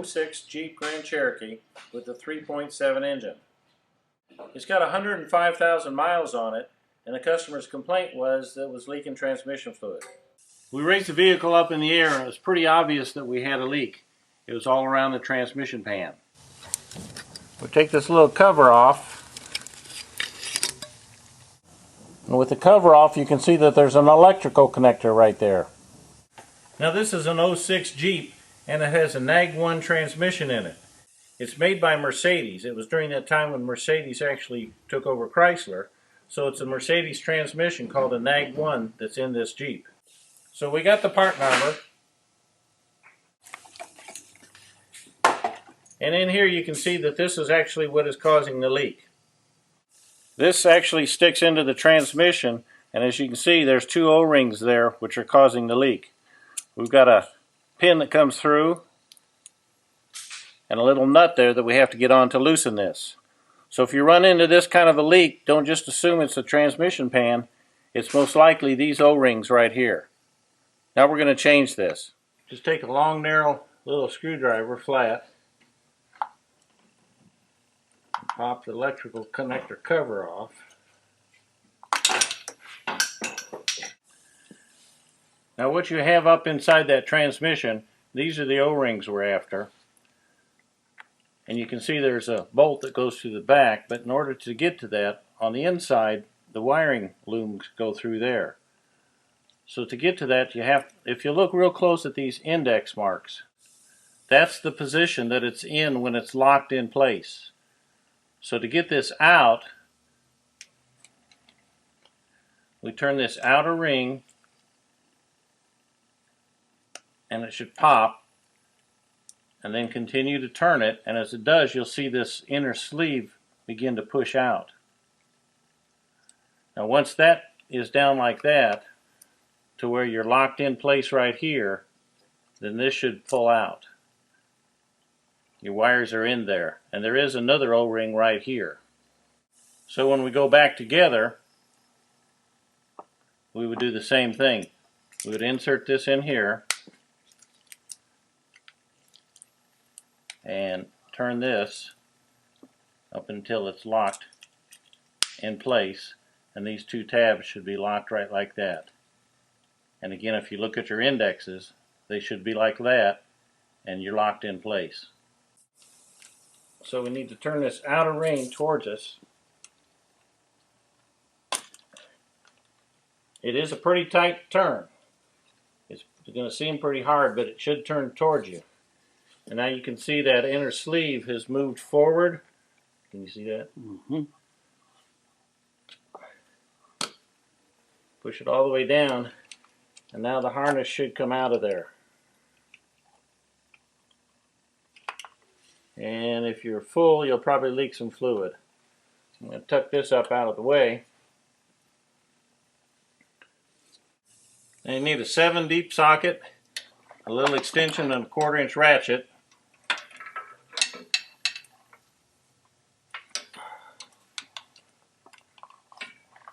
'06 Jeep Grand Cherokee with a 3.7 engine. It's got 105,000 miles on it, and the customer's complaint was that it was leaking transmission fluid. We raised the vehicle up in the air and it was pretty obvious that we had a leak. It was all around the transmission pan. We take this little cover off. And with the cover off, you can see that there's an electrical connector right there. Now this is an '06 Jeep and it has a NAG 1 transmission in it. It's made by Mercedes. It was during that time when Mercedes actually took over Chrysler. So it's a Mercedes transmission called a NAG 1 that's in this Jeep. So we got the part number. And in here you can see that this is actually what is causing the leak. This actually sticks into the transmission, and as you can see there's two O-rings there which are causing the leak. We've got a pin that comes through and a little nut there that we have to get on to loosen this. So if you run into this kind of a leak, don't just assume it's the transmission pan. It's most likely these O-rings right here. Now we're going to change this. Just take a long narrow little screwdriver flat, pop the electrical connector cover off. Now what you have up inside that transmission, these are the O-rings we're after. And you can see there's a bolt that goes through the back, but in order to get to that, on the inside, the wiring looms go through there. So to get to that, you have, if you look real close at these index marks, that's the position that it's in when it's locked in place. So to get this out, we turn this outer ring and it should pop, and then continue to turn it, and as it does you'll see this inner sleeve begin to push out. Now once that is down like that to where you're locked in place right here, then this should pull out. Your wires are in there, and there is another O-ring right here. So when we go back together, we would do the same thing. We would insert this in here and turn this up until it's locked in place, and these two tabs should be locked right like that. And again, if you look at your indexes, they should be like that, and you're locked in place. So we need to turn this outer ring towards us. It is a pretty tight turn. It's going to seem pretty hard, but it should turn towards you. And now you can see that inner sleeve has moved forward. Can you see that? Mm-hmm. Push it all the way down, and now the harness should come out of there. And if you're full, you'll probably leak some fluid. I'm going to tuck this up out of the way. Now you need a 7 deep socket, a little extension, and a 1/4 inch ratchet.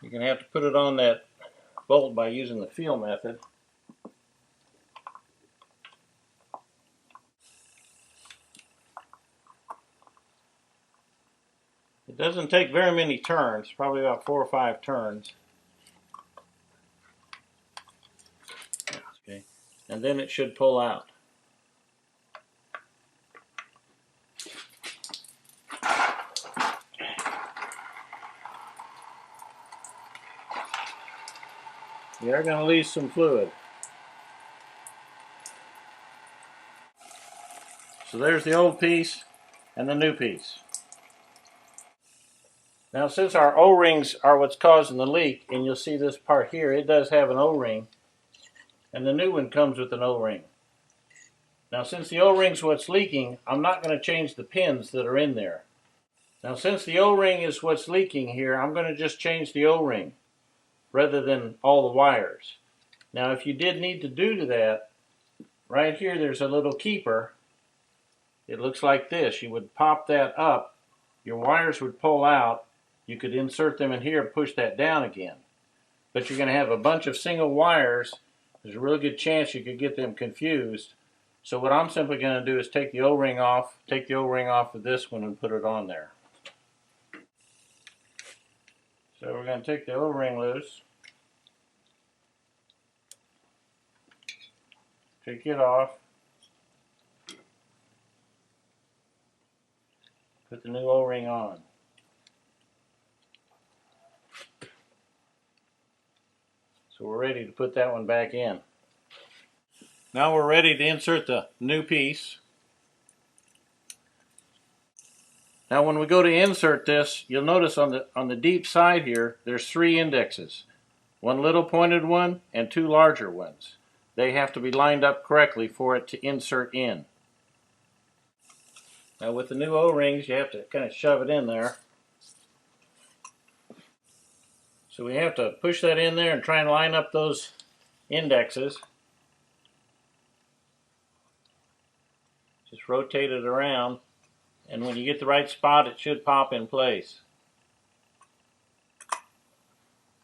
You're going to have to put it on that bolt by using the feel method. It doesn't take very many turns, probably about 4 or 5 turns. Okay. And then it should pull out. You are going to lose some fluid. So there's the old piece and the new piece. Now since our O-rings are what's causing the leak, and you'll see this part here, it does have an O-ring, and the new one comes with an O-ring. Now since the O-ring's what's leaking, I'm not going to change the pins that are in there. Now since the O-ring is what's leaking here, I'm going to just change the O-ring rather than all the wires. Now if you did need to do that, right here there's a little keeper. It looks like this. You would pop that up, your wires would pull out, you could insert them in here and push that down again. But you're going to have a bunch of single wires. There's a really good chance you could get them confused. So what I'm simply going to do is take the O-ring off of this one and put it on there. So we're going to take the O-ring loose, take it off, put the new O-ring on. So we're ready to put that one back in. Now we're ready to insert the new piece. Now when we go to insert this, you'll notice on the deep side here, there's 3 indexes. One little pointed one and 2 larger ones. They have to be lined up correctly for it to insert in. Now with the new O-rings, you have to kind of shove it in there. So we have to push that in there and try and line up those indexes. Just rotate it around, and when you get the right spot, it should pop in place.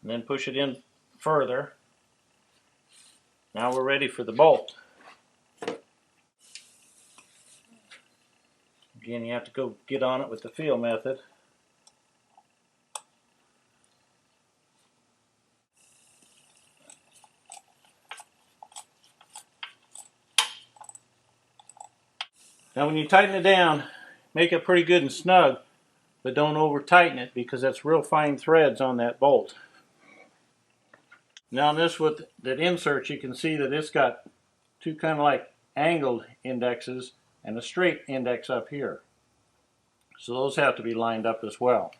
And then push it in further. Now we're ready for the bolt. Again, you have to go get on it with the feel method. Now when you tighten it down, make it pretty good and snug, but don't over tighten it because that's real fine threads on that bolt. Now this with that insert, you can see that it's got 2 kind of like angled indexes and a straight index up here. So those have to be lined up as well.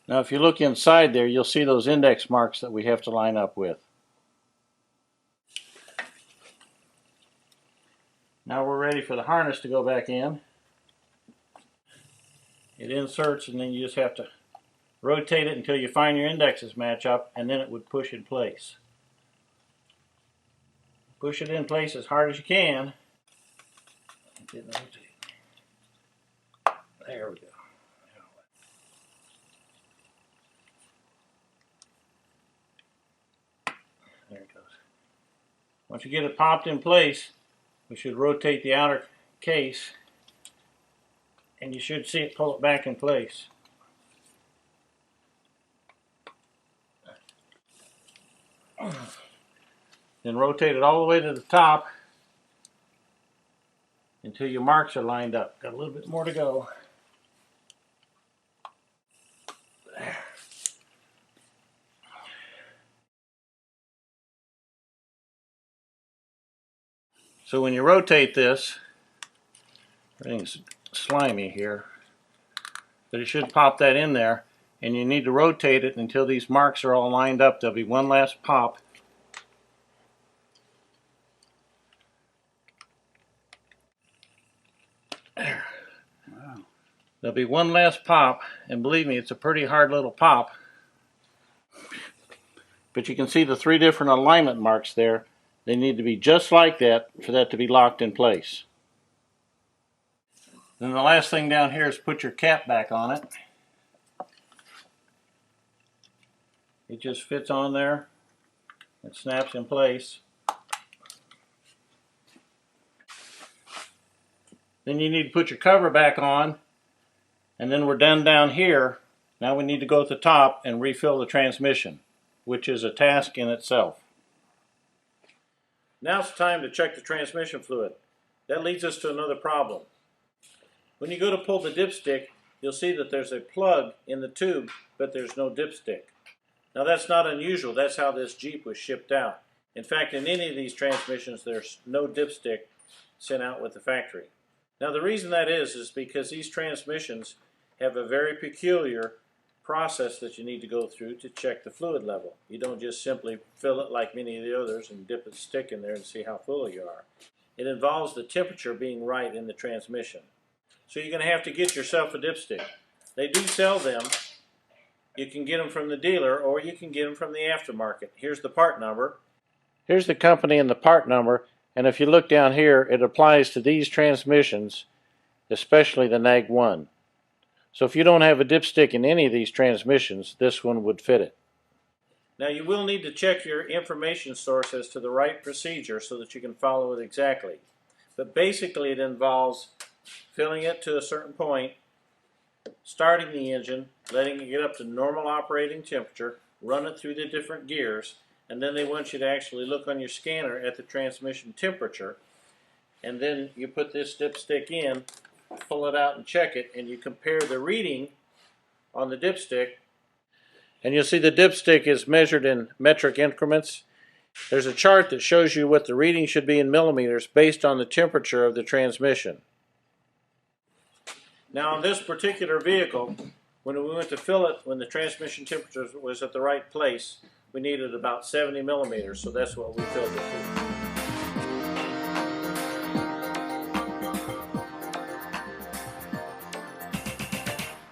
Now if you look inside there, you'll see those index marks that we have to line up with. Now we're ready for the harness to go back in. It inserts and then you just have to rotate it until you find your indexes match up, and then it would push in place. Push it in place as hard as you can. There we go. There it goes. Once you get it popped in place, we should rotate the outer case, and you should see it pull it back in place. Then rotate it all the way to the top until your marks are lined up. Got a little bit more to go. There. So when you rotate this, everything's slimy here, but it should pop that in there, and you need to rotate it until these marks are all lined up. There'll be one last pop. There. Wow. There'll be one last pop, and believe me, it's a pretty hard little pop. But you can see the 3 different alignment marks there. They need to be just like that for that to be locked in place. Then the last thing down here is put your cap back on it. It just fits on there. It snaps in place. Then you need to put your cover back on, and then we're done down here. Now we need to go at the top and refill the transmission, which is a task in itself. Now it's time to check the transmission fluid. That leads us to another problem. When you go to pull the dipstick, you'll see that there's a plug in the tube, but there's no dipstick. Now that's not unusual. That's how this Jeep was shipped out. In fact, in any of these transmissions, there's no dipstick sent out with the factory. Now the reason that is because these transmissions have a very peculiar process that you need to go through to check the fluid level. You don't just simply fill it like many of the others and dip a stick in there and see how full you are. It involves the temperature being right in the transmission. So you're going to have to get yourself a dipstick. They do sell them. You can get them from the dealer or you can get them from the aftermarket. Here's the part number. Here's the company and the part number, and if you look down here, it applies to these transmissions, especially the NAG 1. So if you don't have a dipstick in any of these transmissions, this one would fit it. Now you will need to check your information source as to the right procedure so that you can follow it exactly. But basically it involves filling it to a certain point, starting the engine, letting it get up to normal operating temperature, run it through the different gears, and then they want you to actually look on your scanner at the transmission temperature, and then you put this dipstick in, pull it out and check it, and you compare the reading on the dipstick, and you'll see the dipstick is measured in metric increments. There's a chart that shows you what the reading should be in millimeters based on the temperature of the transmission. Now on this particular vehicle, when we went to fill it, when the transmission temperature was at the right place, we needed about 70 millimeters, so that's what we filled it to.